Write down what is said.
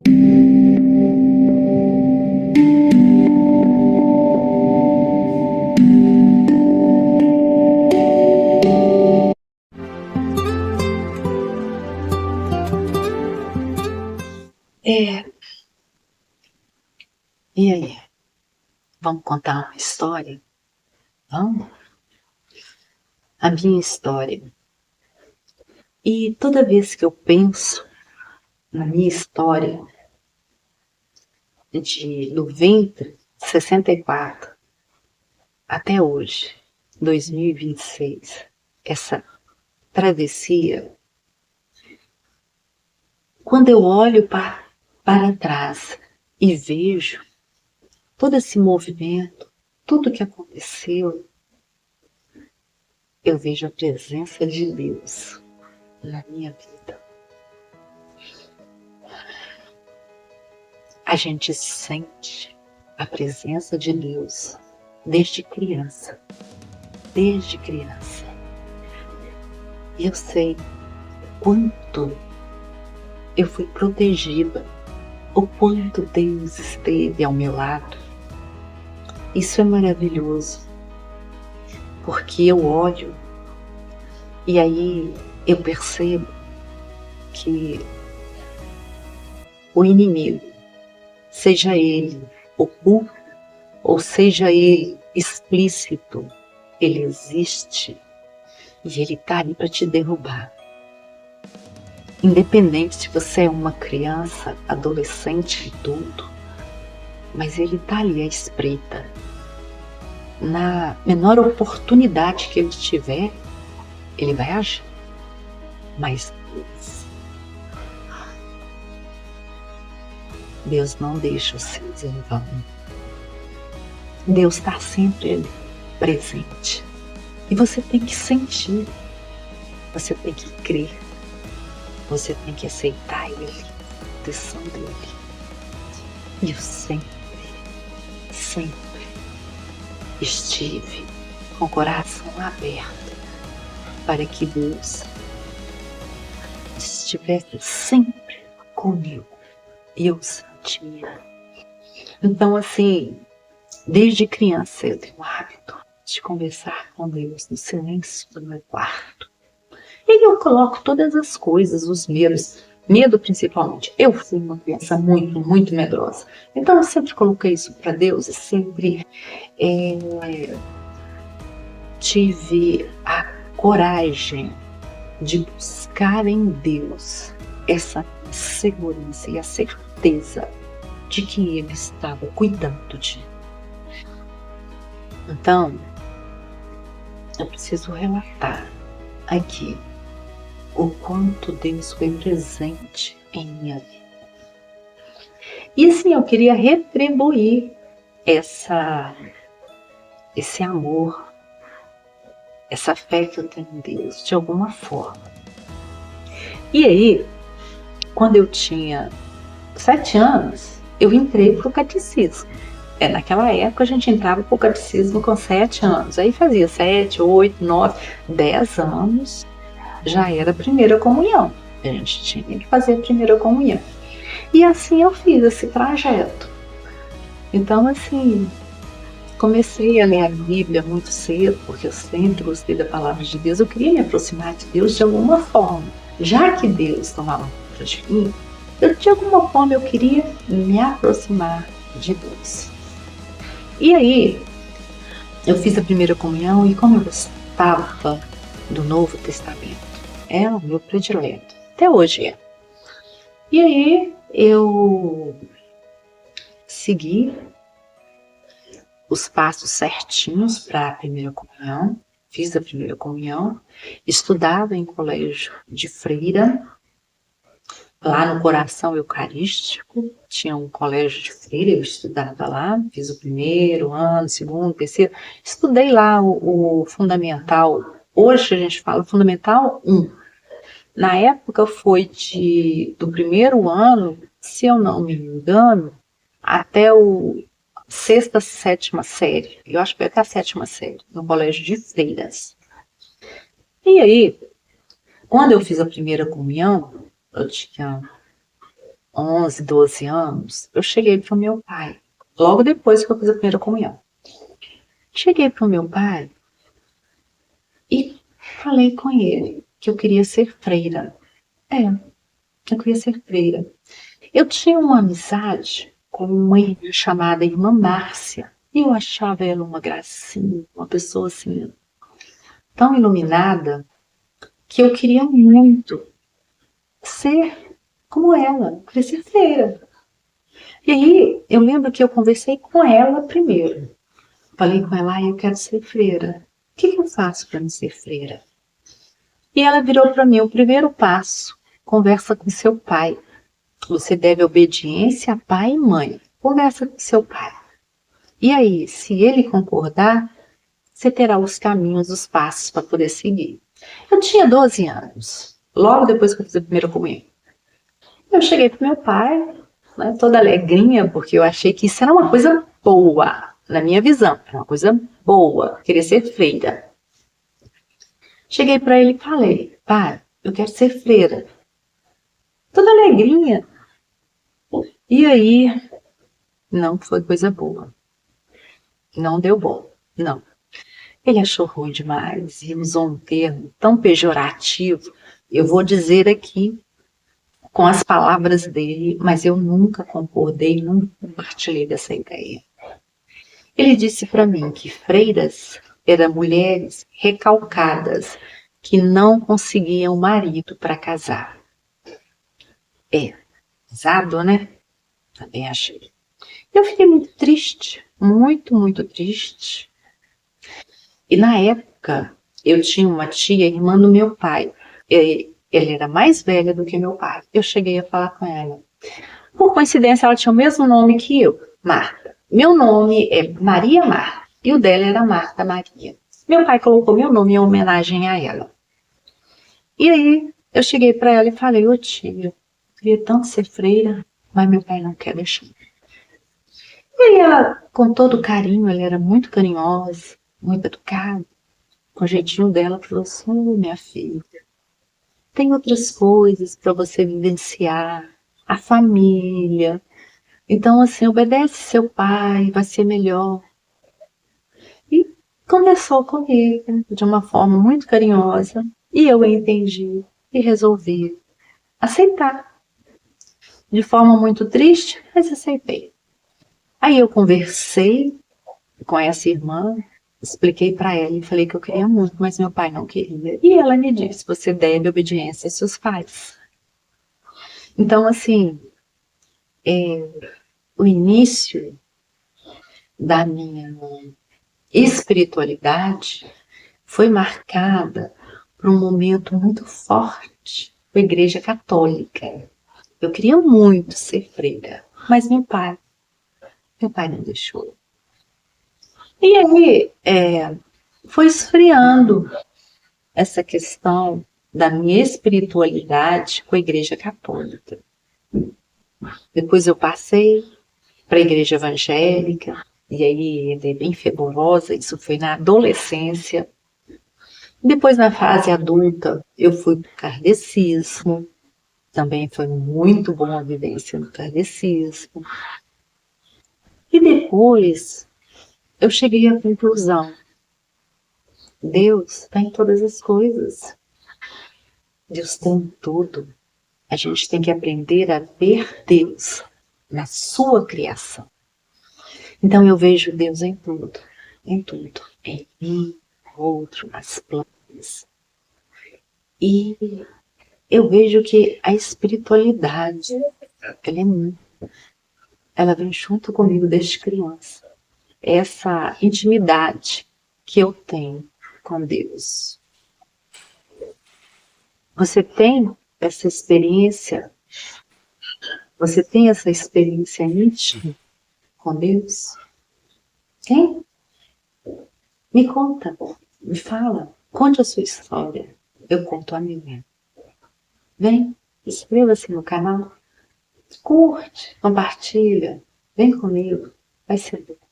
E aí? Vamos contar uma história? Vamos? A minha história. E toda vez que eu penso na minha história do ventre 64 até hoje, 2026, essa travessia, quando eu olho para trás e vejo todo esse movimento, tudo que aconteceu, eu vejo a presença de Deus na minha vida. A gente sente a presença de Deus desde criança. Desde criança. E eu sei quanto eu fui protegida, o quanto Deus esteve ao meu lado. Isso é maravilhoso, porque eu olho e aí eu percebo que o inimigo, seja ele oculto ou seja ele explícito, ele existe e ele está ali para te derrubar. Independente se você é uma criança, adolescente, adulto, mas ele está ali à espreita. Na menor oportunidade que ele tiver, ele vai agir. Mas Deus não deixa os seus em vão. Deus está sempre ali, presente. E você tem que sentir, você tem que crer, você tem que aceitar Ele, a proteção dEle. E eu sempre estive com o coração aberto para que Deus estivesse sempre comigo. E eu sentia. Então, assim, desde criança eu tenho o hábito de conversar com Deus no silêncio do meu quarto. E eu coloco todas as coisas, os medos, medo principalmente. Eu fui uma criança muito medrosa. Então eu sempre coloquei isso para Deus e sempre tive a coragem de buscar em Deus essa segurança e a certeza de que Ele estava cuidando de mim. Então, eu preciso relatar aqui o quanto Deus foi presente em minha vida. E assim, eu queria retribuir esse amor, essa fé que eu tenho em Deus, de alguma forma. E aí, quando eu tinha 7 anos, eu entrei para o catecismo. Naquela época a gente entrava para o catecismo com 7 anos. Aí fazia 7, 8, 9, 10 anos, já era a primeira comunhão. A gente tinha que fazer a primeira comunhão. E assim eu fiz esse trajeto. Então, assim, comecei a ler a Bíblia muito cedo, porque eu sempre gostei da palavra de Deus. Eu queria me aproximar de Deus de alguma forma. Já que Deus tomava conta de mim, de alguma forma eu queria me aproximar de Deus. E aí, eu fiz a primeira comunhão e como eu gostava do Novo Testamento, é o meu predileto, até hoje é. E aí, eu segui os passos certinhos para a primeira comunhão, fiz a primeira comunhão, estudava em colégio de freira, lá no Coração Eucarístico, tinha um colégio de freira, eu estudava lá, fiz o primeiro ano, segundo, terceiro, estudei lá o fundamental, hoje a gente fala fundamental 1. Na época foi do primeiro ano, se eu não me engano, até o 6ª, 7ª série, eu acho que foi até a 7ª série, no colégio de freiras. E aí, quando eu fiz a primeira comunhão, eu tinha 11, 12 anos, eu cheguei para o meu pai, logo depois que eu fiz a primeira comunhão. Cheguei para o meu pai e falei com ele que eu queria ser freira. Eu queria ser freira. Eu tinha uma amizade com uma irmã chamada Irmã Márcia. E eu achava ela uma gracinha, uma pessoa assim, tão iluminada, que eu queria muito ser como ela, eu queria ser freira. E aí, eu lembro que eu conversei com ela primeiro. Falei com ela, eu quero ser freira. O que eu faço para me ser freira? E ela virou para mim, o primeiro passo, conversa com seu pai. Você deve obediência a pai e mãe. Conversa com seu pai. E aí, se ele concordar, você terá os caminhos, os passos para poder seguir. Eu tinha 12 anos, logo depois que eu fiz a primeira comunhão. Eu cheguei para meu pai, né, toda alegrinha, porque eu achei que isso era uma coisa boa, na minha visão, era uma coisa boa, querer ser freira. Cheguei para ele e falei, pai, eu quero ser freira. Toda alegrinha. E aí, não foi coisa boa. Não deu bom, não. Ele achou ruim demais e usou um termo tão pejorativo. Eu vou dizer aqui com as palavras dele, mas eu nunca concordei, nunca compartilhei dessa ideia. Ele disse para mim que freiras eram mulheres recalcadas que não conseguiam marido para casar. Pesado, né? Também achei. Eu fiquei muito triste, muito, muito triste. E na época, eu tinha uma tia, irmã do meu pai. Ela era mais velha do que meu pai. Eu cheguei a falar com ela. Por coincidência, ela tinha o mesmo nome que eu, Marta. Meu nome é Maria Marta e o dela era Marta Maria. Meu pai colocou meu nome em homenagem a ela. E aí, eu cheguei para ela e falei, ô tia, eu queria tanto ser freira, mas meu pai não quer deixar. E aí ela, com todo carinho, ela era muito carinhosa, muito educada, com o jeitinho dela, falou assim, minha filha, tem outras coisas para você vivenciar, a família. Então, assim, obedece seu pai, vai ser melhor. E conversou comigo de uma forma muito carinhosa, e eu entendi e resolvi aceitar. De forma muito triste, mas aceitei. Aí eu conversei com essa irmã, expliquei para ela e falei que eu queria muito, mas meu pai não queria. E ela me disse, você deve obediência aos seus pais. Então, assim, o início da minha espiritualidade foi marcada por um momento muito forte com a Igreja Católica. Eu queria muito ser freira, mas meu pai não deixou. E aí foi esfriando essa questão da minha espiritualidade com a Igreja Católica. Depois eu passei para a Igreja Evangélica, e aí ele é bem fervorosa, isso foi na adolescência. Depois, na fase adulta, eu fui para o kardecismo, também foi muito boa a vivência no kardecismo. E depois, eu cheguei à conclusão, Deus está em todas as coisas. Deus está em tudo. A gente tem que aprender a ver Deus na sua criação. Então eu vejo Deus em tudo, em tudo. Em mim, no outro, nas plantas. E eu vejo que a espiritualidade, ela vem junto comigo desde criança. Essa intimidade que eu tenho com Deus. Você tem essa experiência? Você tem essa experiência íntima com Deus? Tem? Me conta, me fala, conte a sua história. Eu conto a minha. Vem, inscreva-se no canal, curte, compartilha, vem comigo, vai ser bom.